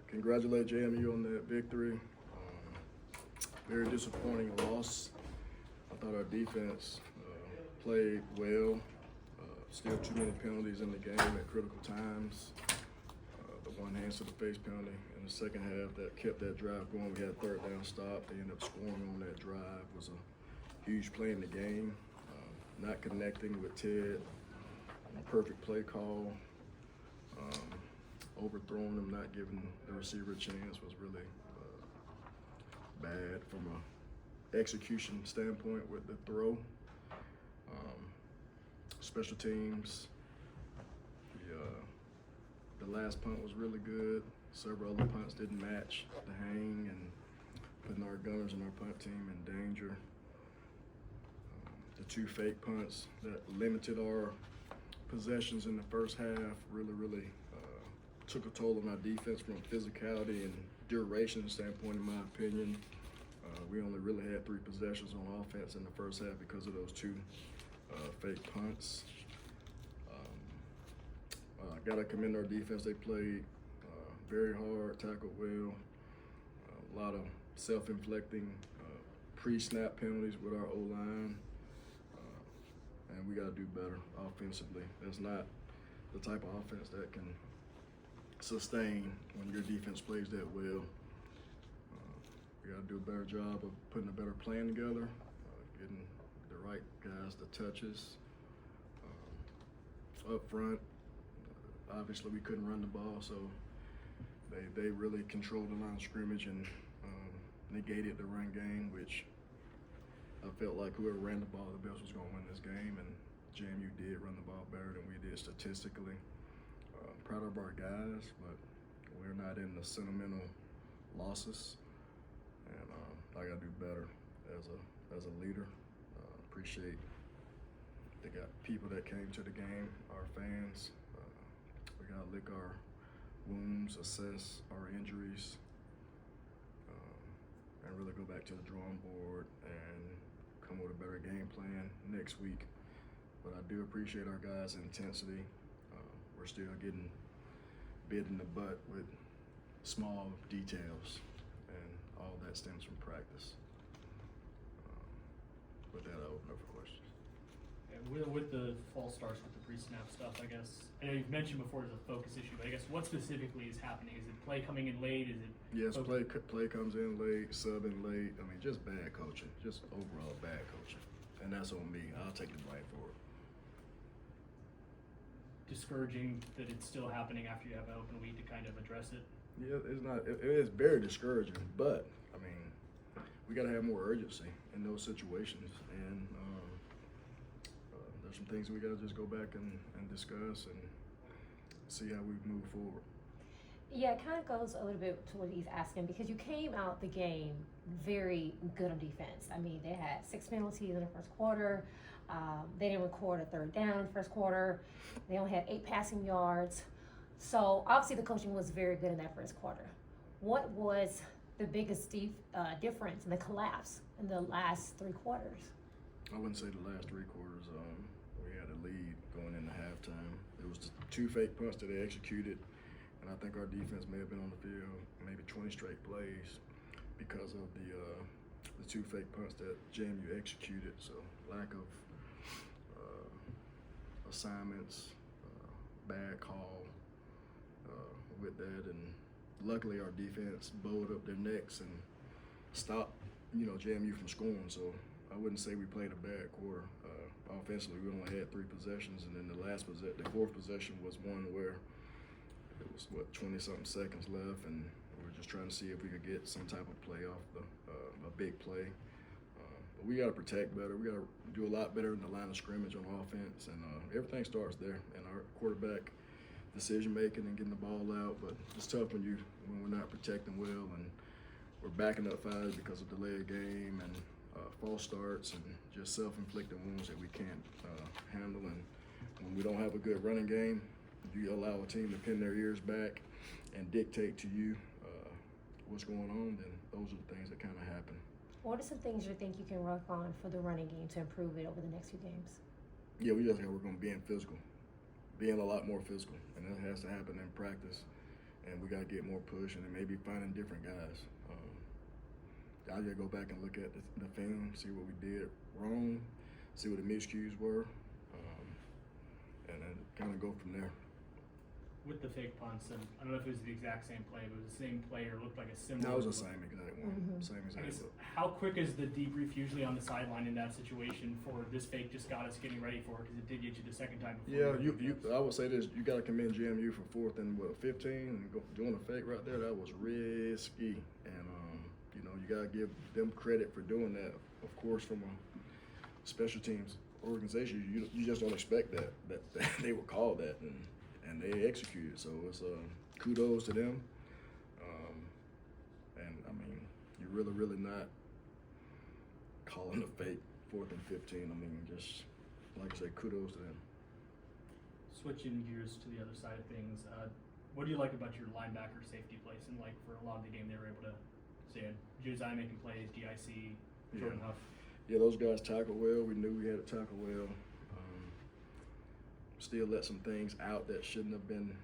Congratulate JMU on that victory. Very disappointing loss. I thought our defense played well. Still too many penalties in the game at critical times. The one hands to the face penalty in the second half that kept that drive going. We had a third down stop. They ended up scoring on that drive. Was a huge play in the game. Not connecting with Ted. Perfect play call. Overthrowing him, not giving the receiver a chance was really bad from a execution standpoint with the throw. Special teams, the last punt was really good. Several other punts didn't match the hang and putting our gunners and our punt team in danger. The two fake punts that limited our possessions in the first half really took a toll on our defense from a physicality and duration standpoint, in my opinion. We only really had 3 possessions on offense in the first half because of those 2 fake punts. Got to commend our defense. They played very hard, tackled well. A lot of self-inflicting pre-snap penalties with our O-line. And we got to do better offensively. That's not the type of offense that can sustain when your defense plays that well. We got to do a better job of putting a better plan together, getting the right guys the touches. Up front, obviously we couldn't run the ball, so they really controlled the line of scrimmage and negated the run game, which I felt like whoever ran the ball the best was going to win this game, and JMU did run the ball better than we did statistically. Proud of our guys, but we're not in the sentimental losses, and I got to do better as a leader. Appreciate they got people that came to the game, our fans. We got to lick our wounds, assess our injuries, and really go back to the drawing board and come with a better game plan next week. But I do appreciate our guys' intensity. We're still getting bit in the butt with small details, and all that stems from practice. With that, I open up for questions. And with the false starts with the pre-snap stuff, I guess, I know you've mentioned before there's a focus issue, but I guess what specifically is happening? Is it play coming in late? Is it? Yes, play comes in late, subbing late. I mean, just bad coaching, just overall bad coaching. And that's on me. I'll take the blame for it. Discouraging that it's still happening after you have an open week to kind of address it? Yeah, it's not. It is very discouraging, but I mean, we got to have more urgency in those situations, and there's some things we got to just go back and discuss and see how we move forward. Yeah, it kind of goes a little bit to what he's asking, because you came out the game very good on defense. I mean, they had 6 penalties in the first quarter. They didn't record a third down in the first quarter. They only had 8 passing yards. So obviously the coaching was very good in that first quarter. What was the biggest difference in the collapse in the last 3 quarters? I wouldn't say the last 3 quarters. We had a lead going into halftime. It was the 2 fake punts that they executed, and I think our defense may have been on the field maybe 20 straight plays because of the 2 fake punts that JMU executed. So lack of assignments, bad call with that, and luckily our defense bowled up their necks and stopped, JMU from scoring. So I wouldn't say we played a bad quarter. Offensively, we only had 3 possessions, and then the 4th possession was one where it was 20-something seconds left, and we were just trying to see if we could get some type of play off a big play. But we got to protect better. We got to do a lot better in the line of scrimmage on offense, and everything starts there. And our quarterback decision making and getting the ball out. But it's tough when we're not protecting well, and we're backing up 5 because of delayed game and false starts and just self-inflicted wounds that we can't handle. And when we don't have a good running game, you allow a team to pin their ears back and dictate to you what's going on, then those are the things that kind of happen. What are some things you think you can work on for the running game to improve it over the next few games? Yeah, we just got to work on being physical. being a lot more physical, and that has to happen in practice. And we got to get more push, and then maybe finding different guys. I got to go back and look at the film, see what we did wrong, see what the miscues were, and then kind of go from there. With the fake punts, and I don't know if it was the exact same play, but it was the same play or looked like a similar. No, it was the same exact one. Same I exact guess, one. how quick is the debrief usually on the sideline in that situation for this fake just got us getting ready for it because it did get you the second time before? Yeah, I would say this. You got to commend JMU for 4th and 15 and doing a fake right there. That was risky, and you got to give them credit for doing that. Of course, from a special teams organization, you just don't expect that they would call that, and they executed. So it's kudos to them. And I mean, you're really not calling a fake 4th and 15. I mean, just like I said, kudos to them. Switching gears to the other side of things, what do you like about your linebacker safety place? And like for a lot of the game, they were able to say Josiah making plays, DIC, Jordan Huff. Yeah, those guys tackle well. We knew we had to tackle well. Still let some things out that shouldn't have been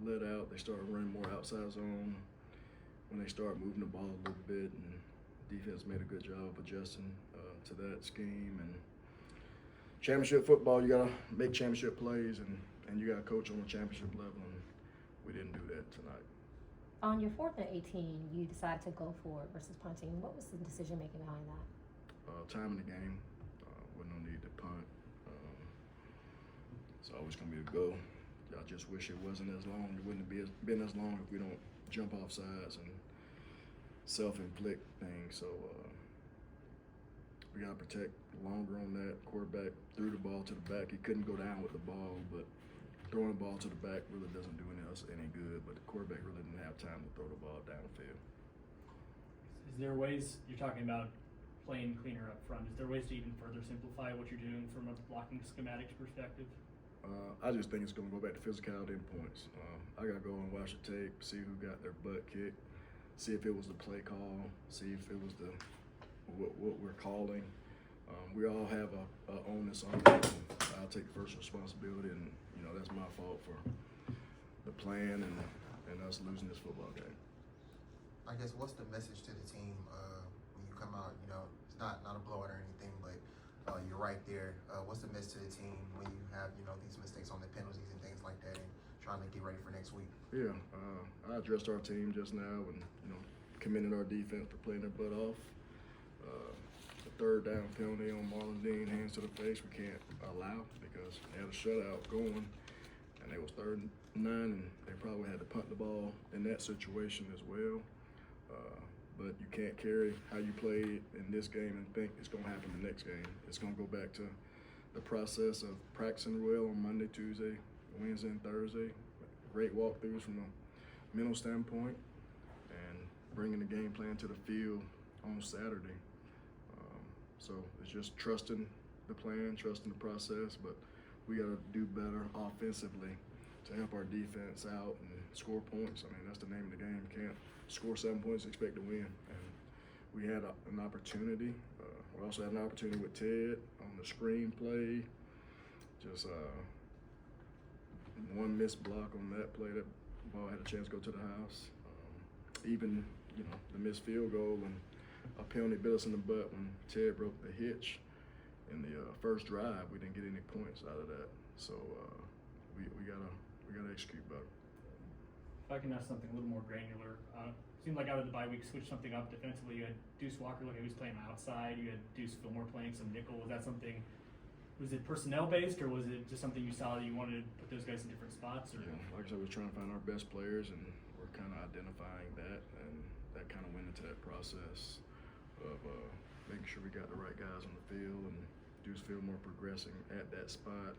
let out. They started running more outside zone when they started moving the ball a little bit, and defense made a good job of adjusting to that scheme. And championship football, you gotta make championship plays, and you gotta coach on the championship level, and we didn't do that tonight. On your 4th and 18, you decided to go for it versus punting. What was the decision making behind that? Time in the game, with no need to punt. It's always gonna be a go. I just wish it wasn't as long. It wouldn't have been as long if we don't jump off sides and self-inflict things. So we gotta protect longer on that. Quarterback threw the ball to the back. He couldn't go down with the ball, but throwing the ball to the back really doesn't do us any good. But the quarterback really didn't have time to throw the ball downfield. Is there ways, you're talking about playing cleaner up front, is there ways to even further simplify what you're doing from a blocking schematics perspective? I just think it's going to go back to physicality and points. I got to go and watch the tape, see who got their butt kicked, see if it was the play call, see if it was what we're calling. We all have a onus on that. I'll take first responsibility, and that's my fault for the plan and us losing this football game. I guess what's the message to the team when you come out? It's not a blowout or anything, but you're right there. What's the message to the team when you have these mistakes on the penalties and things like that, and trying to get ready for next week? Yeah, I addressed our team just now, and commended our defense for playing their butt off. The 3rd down penalty on Marlon Dean, hands to the face, we can't allow because they had a shutout going, and it was 3rd and 9, and they probably had to punt the ball in that situation as well. But you can't carry how you played in this game and think it's going to happen the next game. It's going to go back to the process of practicing well on Monday, Tuesday, Wednesday, and Thursday. Great walkthroughs from a mental standpoint, and bringing the game plan to the field on Saturday. So it's just trusting the plan, trusting the process, but we got to do better offensively to help our defense out and score points. I mean, that's the name of the game. You can't score 7 points and expect to win. And we had an opportunity. We also had an opportunity with Ted on the screen play. Just one missed block on that play. That ball had a chance to go to the house. Even, the missed field goal and a penalty bit us in the butt when Ted broke the hitch in the first drive. We didn't get any points out of that. So we gotta execute better. If I can ask something a little more granular, seemed like out of the bye week, switched something up defensively. You had Deuce Walker looking like he was playing outside. You had Deuce Fillmore playing some nickel. Was that something? Was it personnel based, or was it just something you saw that you wanted to put those guys in different spots? Or? Yeah, like I said, we're trying to find our best players, and we're kind of identifying that, and that kind of went into that process of making sure we got the right guys on the field, and Deuce Fillmore progressing at that spot.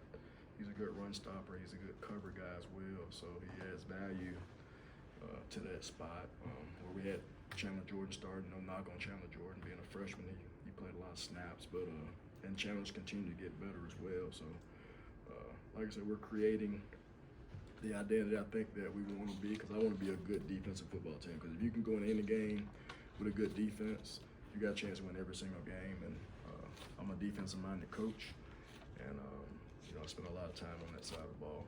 He's a good run stopper. He's a good cover guy as well, so he adds value to that spot. Where we had Chandler Jordan starting, no knock on Chandler Jordan being a freshman. He played a lot of snaps, but and Chandler's continue to get better as well. So, like I said, we're creating the identity I think that we want to be, because I want to be a good defensive football team. Because if you can go in any game with a good defense, you got a chance to win every single game. And I'm a defensive-minded coach, and I spent a lot of time on that side of the ball.